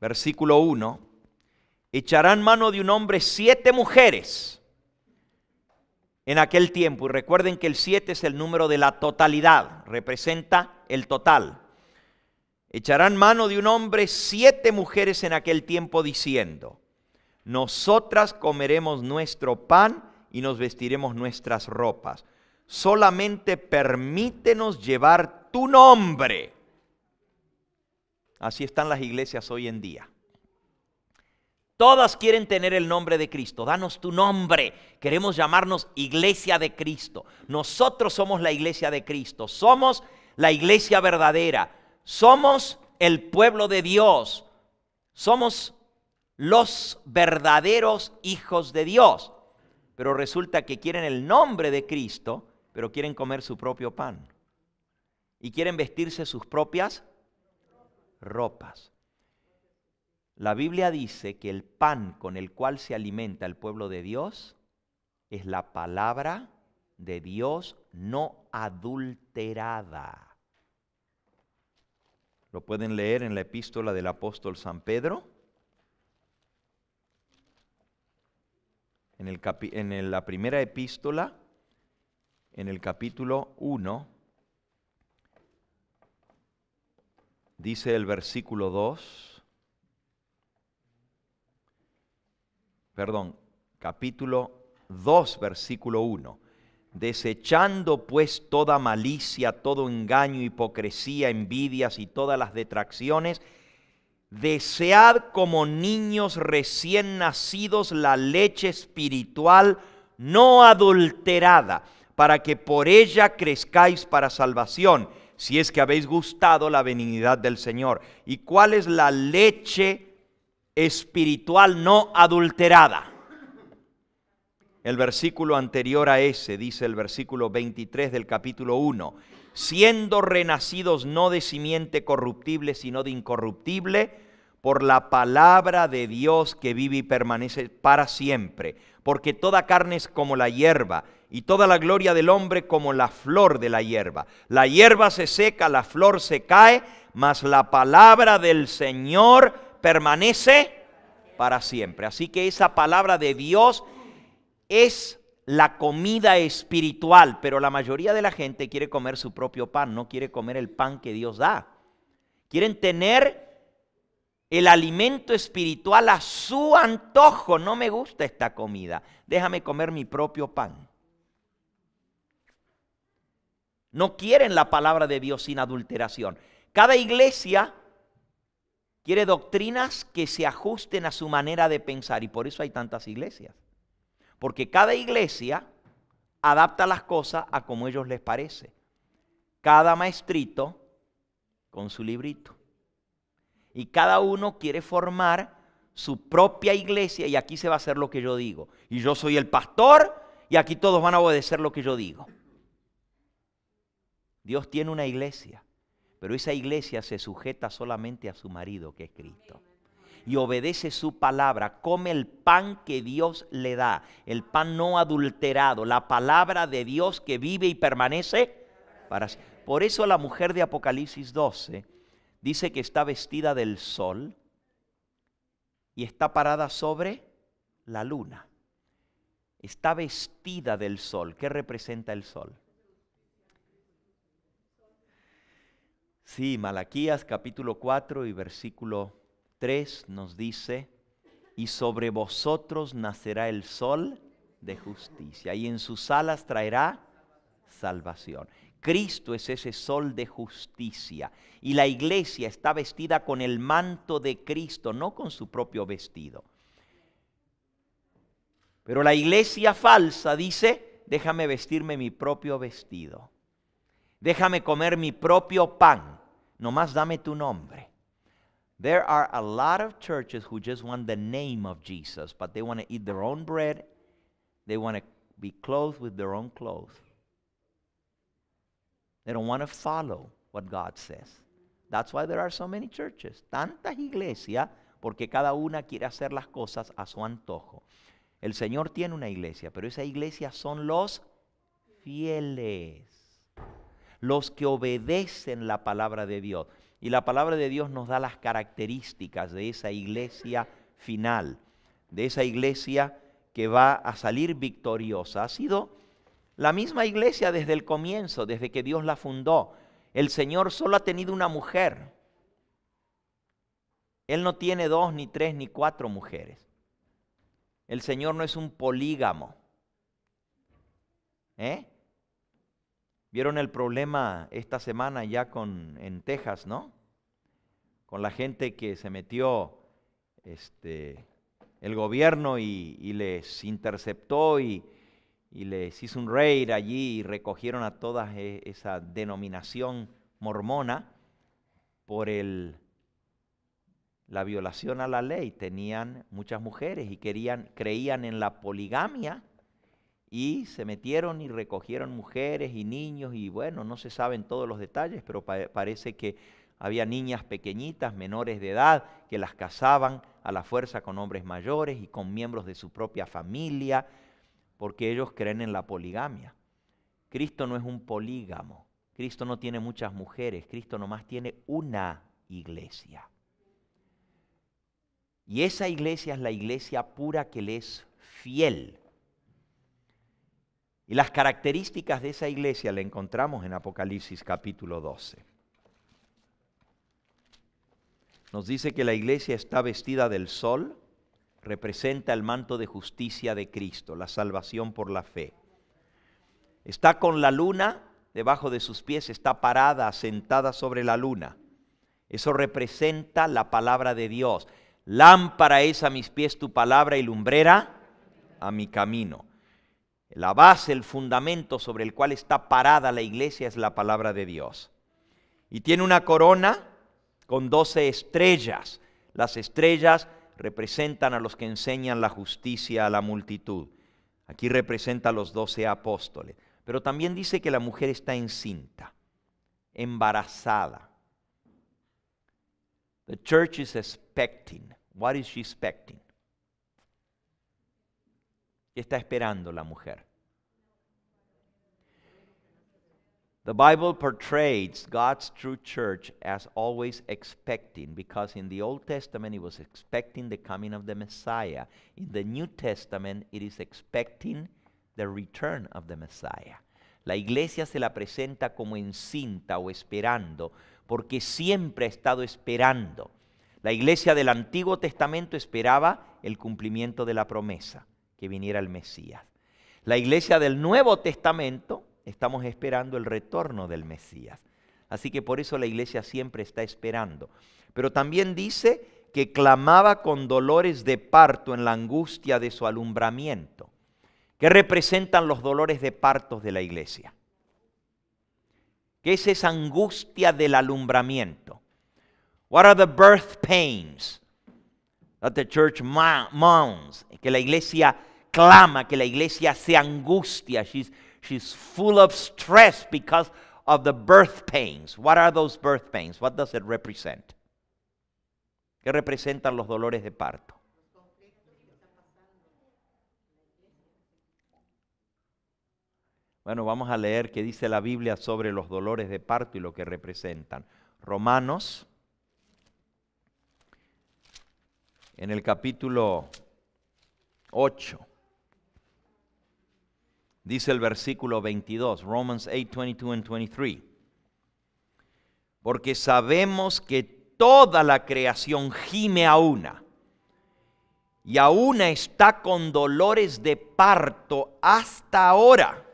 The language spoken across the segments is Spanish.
versículo 1, echarán mano de un hombre 7 mujeres en aquel tiempo. Y recuerden que el 7 es el número de la totalidad, representa el total. Echarán mano de un hombre 7 mujeres en aquel tiempo diciendo: nosotras comeremos nuestro pan y nos vestiremos nuestras ropas. Solamente permítenos llevar tu nombre. Así están las iglesias hoy en día. Todas quieren tener el nombre de Cristo. Danos tu nombre. Queremos llamarnos Iglesia de Cristo. Nosotros somos la Iglesia de Cristo. Somos la iglesia verdadera. Somos el pueblo de Dios. Somos los verdaderos hijos de Dios. Pero resulta que quieren el nombre de Cristo, pero quieren comer su propio pan. Y quieren vestirse sus propias ropas. La Biblia dice que el pan con el cual se alimenta el pueblo de Dios es la palabra de Dios no adulterada. Lo pueden leer en la epístola del apóstol San Pedro, en la primera epístola, en el capítulo 1, dice el versículo 2, capítulo 2, versículo 1. Desechando pues toda malicia, todo engaño, hipocresía, envidias y todas las detracciones, desead como niños recién nacidos la leche espiritual no adulterada, para que por ella crezcáis para salvación, si es que habéis gustado la benignidad del Señor. ¿Y cuál es la leche espiritual no adulterada? El versículo anterior a ese, dice el versículo 23 del capítulo 1, siendo renacidos no de simiente corruptible, sino de incorruptible, por la palabra de Dios que vive y permanece para siempre. Porque toda carne es como la hierba, y toda la gloria del hombre como la flor de la hierba. La hierba se seca, la flor se cae, mas la palabra del Señor permanece para siempre. Así que esa palabra de Dios es la comida espiritual, pero la mayoría de la gente quiere comer su propio pan, no quiere comer el pan que Dios da. Quieren tener el alimento espiritual a su antojo. No me gusta esta comida, déjame comer mi propio pan. No quieren la palabra de Dios sin adulteración. Cada iglesia quiere doctrinas que se ajusten a su manera de pensar, y por eso hay tantas iglesias. Porque cada iglesia adapta las cosas a como a ellos les parece. Cada maestrito con su librito. Y cada uno quiere formar su propia iglesia, y aquí se va a hacer lo que yo digo. Y yo soy el pastor y aquí todos van a obedecer lo que yo digo. Dios tiene una iglesia, pero esa iglesia se sujeta solamente a su marido, que es Cristo. Y obedece su palabra, come el pan que Dios le da, el pan no adulterado, la palabra de Dios que vive y permanece para siempre. Por eso la mujer de Apocalipsis 12 dice que está vestida del sol y está parada sobre la luna. Está vestida del sol. ¿Qué representa el sol? Sí, Malaquías capítulo 4 y versículo 3 nos dice: y sobre vosotros nacerá el sol de justicia, y en sus alas traerá salvación. Cristo es ese sol de justicia, y la iglesia está vestida con el manto de Cristo, no con su propio vestido. Pero la iglesia falsa dice: déjame vestirme mi propio vestido, déjame comer mi propio pan, nomás dame tu nombre. There are a lot of churches who just want the name of Jesus, but they want to eat their own bread, they want to be clothed with their own clothes. They don't want to follow what God says. That's why there are so many churches. Tantas iglesias, porque cada una quiere hacer las cosas a su antojo. El Señor tiene una iglesia, pero esa iglesia son los fieles, los que obedecen la palabra de Dios. y la palabra de Dios nos da las características de esa iglesia final, de esa iglesia que va a salir victoriosa. Ha sido la misma iglesia desde el comienzo, desde que Dios la fundó. El Señor solo ha tenido una mujer. Él no tiene 2, ni 3, ni 4 mujeres. El Señor no es un polígamo. ¿Vieron el problema esta semana ya en Texas, no? Con la gente que se metió el gobierno y les interceptó y les hizo un raid allí y recogieron a toda esa denominación mormona por la violación a la ley. Tenían muchas mujeres y creían en la poligamia y se metieron y recogieron mujeres y niños y bueno, no se saben todos los detalles, pero parece que había niñas pequeñitas, menores de edad, que las casaban a la fuerza con hombres mayores y con miembros de su propia familia, porque ellos creen en la poligamia. Cristo no es un polígamo. Cristo no tiene muchas mujeres. Cristo nomás tiene una iglesia. Y esa iglesia es la iglesia pura que le es fiel. Y las características de esa iglesia la encontramos en Apocalipsis capítulo 12. Nos dice que la iglesia está vestida del sol, representa el manto de justicia de Cristo, la salvación por la fe. Está con la luna debajo de sus pies, está parada, sentada sobre la luna. Eso representa la palabra de Dios. Lámpara es a mis pies tu palabra y lumbrera a mi camino. La base, el fundamento sobre el cual está parada la iglesia es la palabra de Dios. Y tiene una corona con 12 estrellas. Las estrellas representan a los que enseñan la justicia a la multitud. Aquí representa a los 12 apóstoles. Pero también dice que la mujer está encinta, embarazada. The church is expecting. What is she expecting? ¿Qué está esperando la mujer? The Bible portrays God's true church as always expecting, because in the Old Testament it was expecting the coming of the Messiah. In the New Testament it is expecting the return of the Messiah. La iglesia se la presenta como encinta o esperando, porque siempre ha estado esperando. La iglesia del Antiguo Testamento esperaba el cumplimiento de la promesa, que viniera el Mesías. La iglesia del Nuevo Testamento estamos esperando el retorno del Mesías. Así que por eso la iglesia siempre está esperando. Pero también dice que clamaba con dolores de parto en la angustia de su alumbramiento. ¿Qué representan los dolores de parto de la iglesia? ¿Qué es esa angustia del alumbramiento? What are the birth pains that the church mourns? Que la iglesia clama, que la iglesia se angustia. She's full of stress because of the birth pains. What are those birth pains? What does it represent? ¿Qué representan los dolores de parto? Bueno, vamos a leer qué dice la Biblia sobre los dolores de parto y lo que representan. Romanos, en el capítulo 8. Dice el versículo 22, Romans 8, 22 and 23. Porque sabemos que toda la creación gime a una, y a una está con dolores de parto hasta ahora.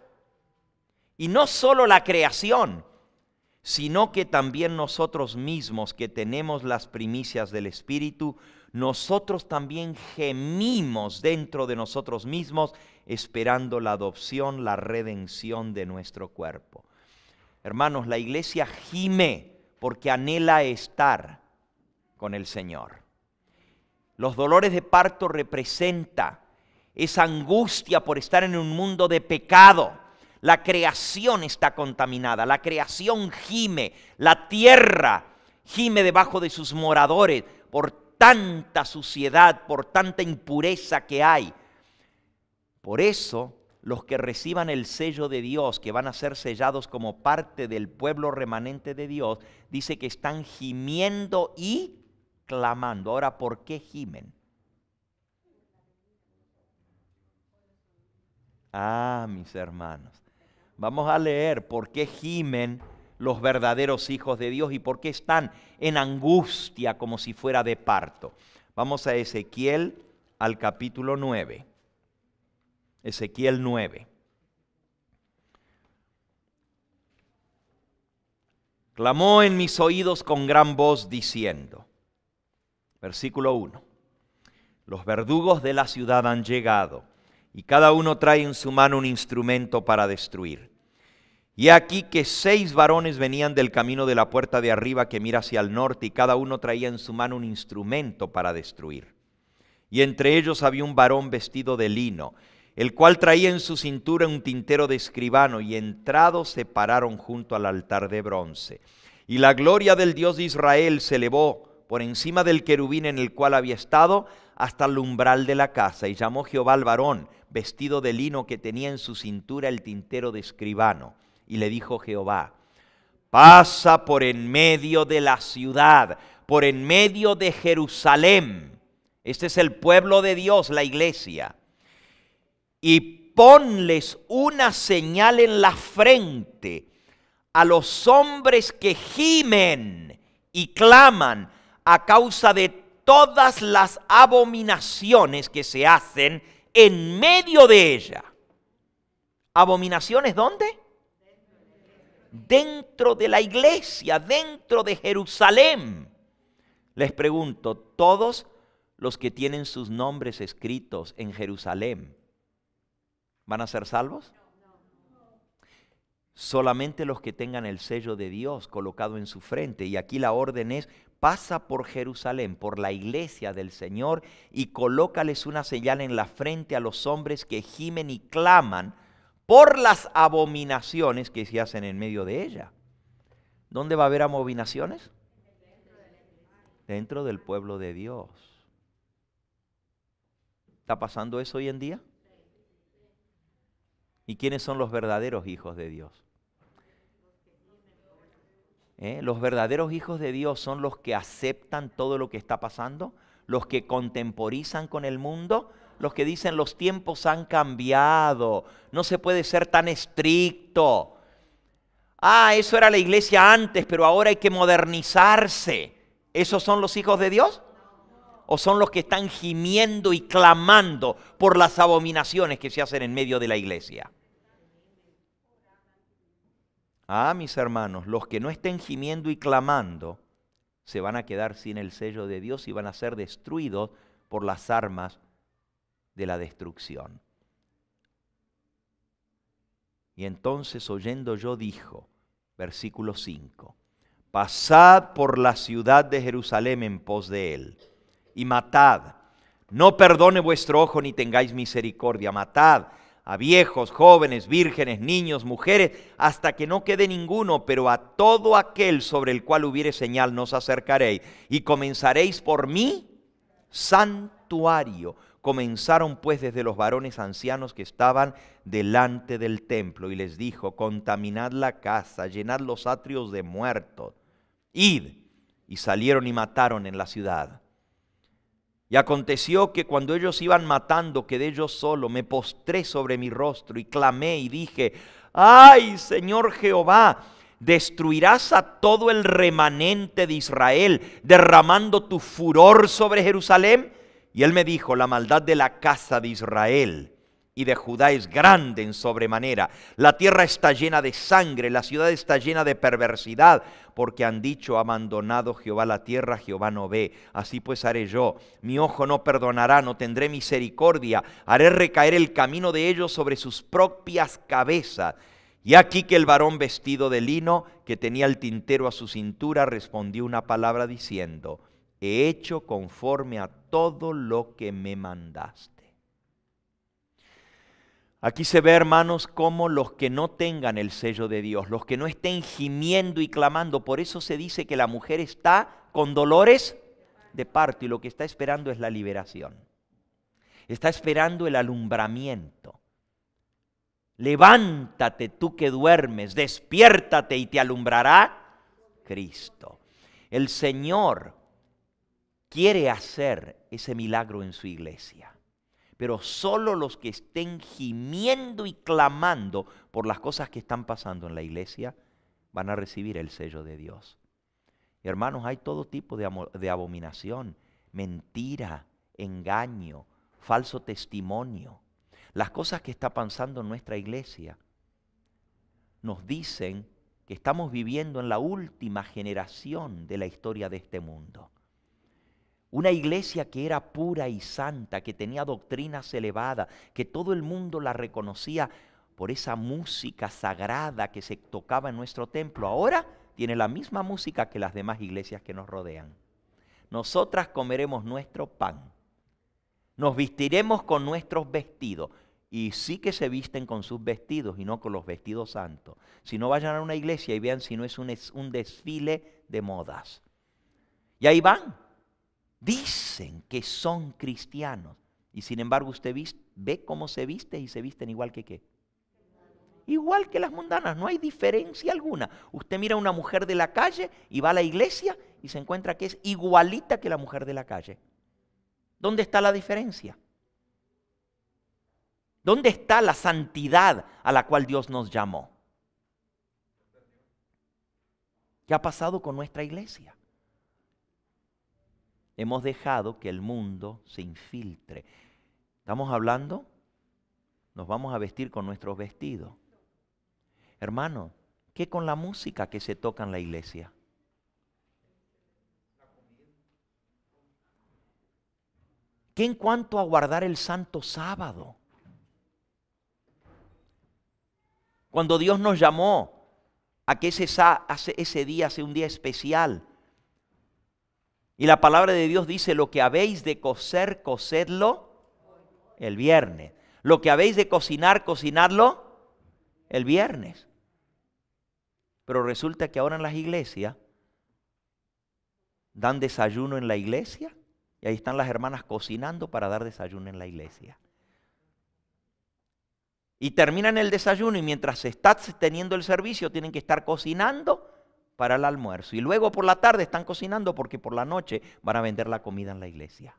Y no solo la creación, sino que también nosotros mismos que tenemos las primicias del Espíritu, nosotros también gemimos dentro de nosotros mismos, esperando la adopción, la redención de nuestro cuerpo. Hermanos, la iglesia gime porque anhela estar con el Señor. Los dolores de parto representan esa angustia por estar en un mundo de pecado. La creación está contaminada, la creación gime, la tierra gime debajo de sus moradores por tanta suciedad, por tanta impureza que hay. Por eso los que reciban el sello de Dios, que van a ser sellados como parte del pueblo remanente de Dios, dice que están gimiendo y clamando. Ahora, ¿por qué gimen? Mis hermanos, vamos a leer por qué gimen los verdaderos hijos de Dios y por qué están en angustia como si fuera de parto. Vamos a Ezequiel, al capítulo 9. Ezequiel 9. Clamó en mis oídos con gran voz diciendo, versículo 1, los verdugos de la ciudad han llegado y cada uno trae en su mano un instrumento para destruir. Y aquí que 6 varones venían del camino de la puerta de arriba que mira hacia el norte y cada uno traía en su mano un instrumento para destruir. Y entre ellos había un varón vestido de lino, el cual traía en su cintura un tintero de escribano, y entrados se pararon junto al altar de bronce. Y la gloria del Dios de Israel se elevó por encima del querubín en el cual había estado hasta el umbral de la casa. Y llamó Jehová al varón vestido de lino que tenía en su cintura el tintero de escribano. Y le dijo Jehová, pasa por en medio de la ciudad, por en medio de Jerusalén. Este es el pueblo de Dios, la iglesia. Y ponles una señal en la frente a los hombres que gimen y claman a causa de todas las abominaciones que se hacen en medio de ella. ¿Abominaciones dónde? Dentro de la iglesia, dentro de Jerusalén. Les pregunto, ¿todos los que tienen sus nombres escritos en Jerusalén van a ser salvos? Solamente los que tengan el sello de Dios colocado en su frente. Y aquí la orden es, pasa por Jerusalén, por la iglesia del Señor, y colócales una señal en la frente a los hombres que gimen y claman por las abominaciones que se hacen en medio de ella. ¿Dónde va a haber abominaciones? Dentro del pueblo de Dios. ¿Está pasando eso hoy en día? ¿Y quiénes son los verdaderos hijos de Dios? Los verdaderos hijos de Dios son los que aceptan todo lo que está pasando, los que contemporizan con el mundo, los que dicen los tiempos han cambiado, no se puede ser tan estricto. Eso era la iglesia antes, pero ahora hay que modernizarse. ¿Esos son los hijos de Dios? ¿O son los que están gimiendo y clamando por las abominaciones que se hacen en medio de la iglesia? Mis hermanos, los que no estén gimiendo y clamando se van a quedar sin el sello de Dios y van a ser destruidos por las armas de la destrucción. Y entonces oyendo yo dijo, versículo 5, pasad por la ciudad de Jerusalén en pos de él, y matad, no perdone vuestro ojo ni tengáis misericordia, matad a viejos, jóvenes, vírgenes, niños, mujeres, hasta que no quede ninguno, pero a todo aquel sobre el cual hubiere señal no os acercaréis, y comenzaréis por mi santuario. Comenzaron pues desde los varones ancianos que estaban delante del templo, y les dijo, contaminad la casa, llenad los atrios de muertos, id. Y salieron y mataron en la ciudad. Y aconteció que cuando ellos iban matando, quedé yo solo, me postré sobre mi rostro y clamé y dije, ¡ay, Señor Jehová! ¿Destruirás a todo el remanente de Israel, derramando tu furor sobre Jerusalén? Y él me dijo, la maldad de la casa de Israel y de Judá es grande en sobremanera. La tierra está llena de sangre, la ciudad está llena de perversidad, porque han dicho, ha abandonado Jehová la tierra, Jehová no ve. Así pues haré yo, mi ojo no perdonará, no tendré misericordia, haré recaer el camino de ellos sobre sus propias cabezas. Y aquí que el varón vestido de lino, que tenía el tintero a su cintura, respondió una palabra diciendo, he hecho conforme a todo lo que me mandaste. Aquí se ve, hermanos, cómo los que no tengan el sello de Dios, los que no estén gimiendo y clamando, por eso se dice que la mujer está con dolores de parto y lo que está esperando es la liberación. Está esperando el alumbramiento. Levántate tú que duermes, despiértate y te alumbrará Cristo. El Señor quiere hacer ese milagro en su iglesia, pero solo los que estén gimiendo y clamando por las cosas que están pasando en la iglesia van a recibir el sello de Dios. Hermanos, hay todo tipo de abominación, mentira, engaño, falso testimonio. Las cosas que están pasando en nuestra iglesia nos dicen que estamos viviendo en la última generación de la historia de este mundo. Una iglesia que era pura y santa, que tenía doctrinas elevadas, que todo el mundo la reconocía por esa música sagrada que se tocaba en nuestro templo. Ahora tiene la misma música que las demás iglesias que nos rodean. Nosotras comeremos nuestro pan, nos vestiremos con nuestros vestidos. Y sí que se visten con sus vestidos y no con los vestidos santos. Si no, vayan a una iglesia y vean si no es un desfile de modas. Y ahí van. Dicen que son cristianos. Y sin embargo usted ve cómo se viste y se visten igual que ¿qué? Igual que las mundanas. No hay diferencia alguna. Usted mira a una mujer de la calle y va a la iglesia y se encuentra que es igualita que la mujer de la calle. ¿Dónde está la diferencia? ¿Dónde está la santidad a la cual Dios nos llamó? ¿Qué ha pasado con nuestra iglesia? Hemos dejado que el mundo se infiltre. ¿Estamos hablando? Nos vamos a vestir con nuestros vestidos. Hermano, ¿qué con la música que se toca en la iglesia? ¿Qué en cuanto a guardar el santo sábado? Cuando Dios nos llamó a que ese día sea un día especial. Y la palabra de Dios dice, lo que habéis de cocer, cocedlo el viernes. Lo que habéis de cocinar, cocinadlo el viernes. Pero resulta que ahora en las iglesias dan desayuno en la iglesia y ahí están las hermanas cocinando para dar desayuno en la iglesia. Y terminan el desayuno y mientras se está teniendo el servicio tienen que estar cocinando para el almuerzo. Y luego por la tarde están cocinando porque por la noche van a vender la comida en la iglesia.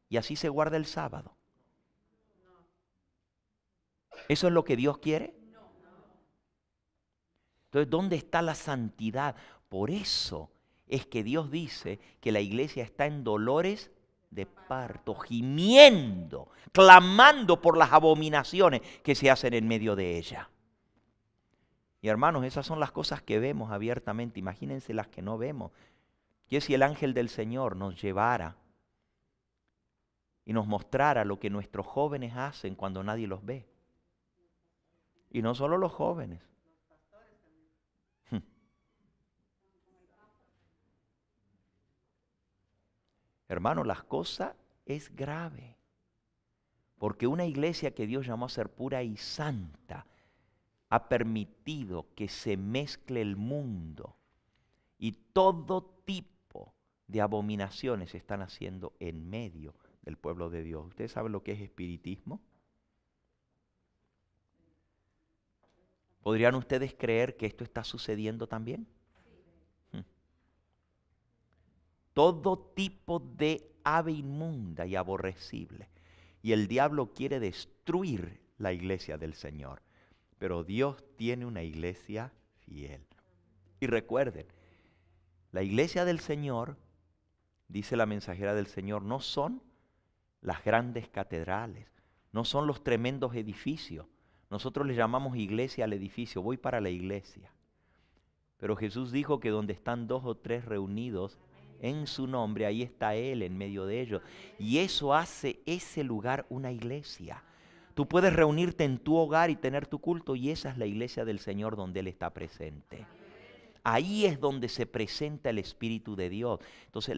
Y así se guarda el sábado. ¿Eso es lo que Dios quiere? Entonces, ¿dónde está la santidad? Por eso es que Dios dice que la iglesia está en dolores de parto, gimiendo, clamando por las abominaciones que se hacen en medio de ella. Y hermanos, esas son las cosas que vemos abiertamente. Imagínense las que no vemos. ¿Qué si el ángel del Señor nos llevara y nos mostrara lo que nuestros jóvenes hacen cuando nadie los ve? Y no solo los jóvenes. Hermano, la cosa es grave. Porque una iglesia que Dios llamó a ser pura y santa ha permitido que se mezcle el mundo y todo tipo de abominaciones se están haciendo en medio del pueblo de Dios. ¿Ustedes saben lo que es espiritismo? ¿Podrían ustedes creer que esto está sucediendo también? Todo tipo de ave inmunda y aborrecible. Y el diablo quiere destruir la iglesia del Señor. Pero Dios tiene una iglesia fiel. Y recuerden, la iglesia del Señor, dice la mensajera del Señor, no son las grandes catedrales, no son los tremendos edificios. Nosotros le llamamos iglesia al edificio, voy para la iglesia. Pero Jesús dijo que donde están 2 o 3 reunidos en su nombre, ahí está Él en medio de ellos. Y eso hace ese lugar una iglesia. Tú puedes reunirte en tu hogar y tener tu culto y esa es la iglesia del Señor donde Él está presente. Ahí es donde se presenta el Espíritu de Dios. Entonces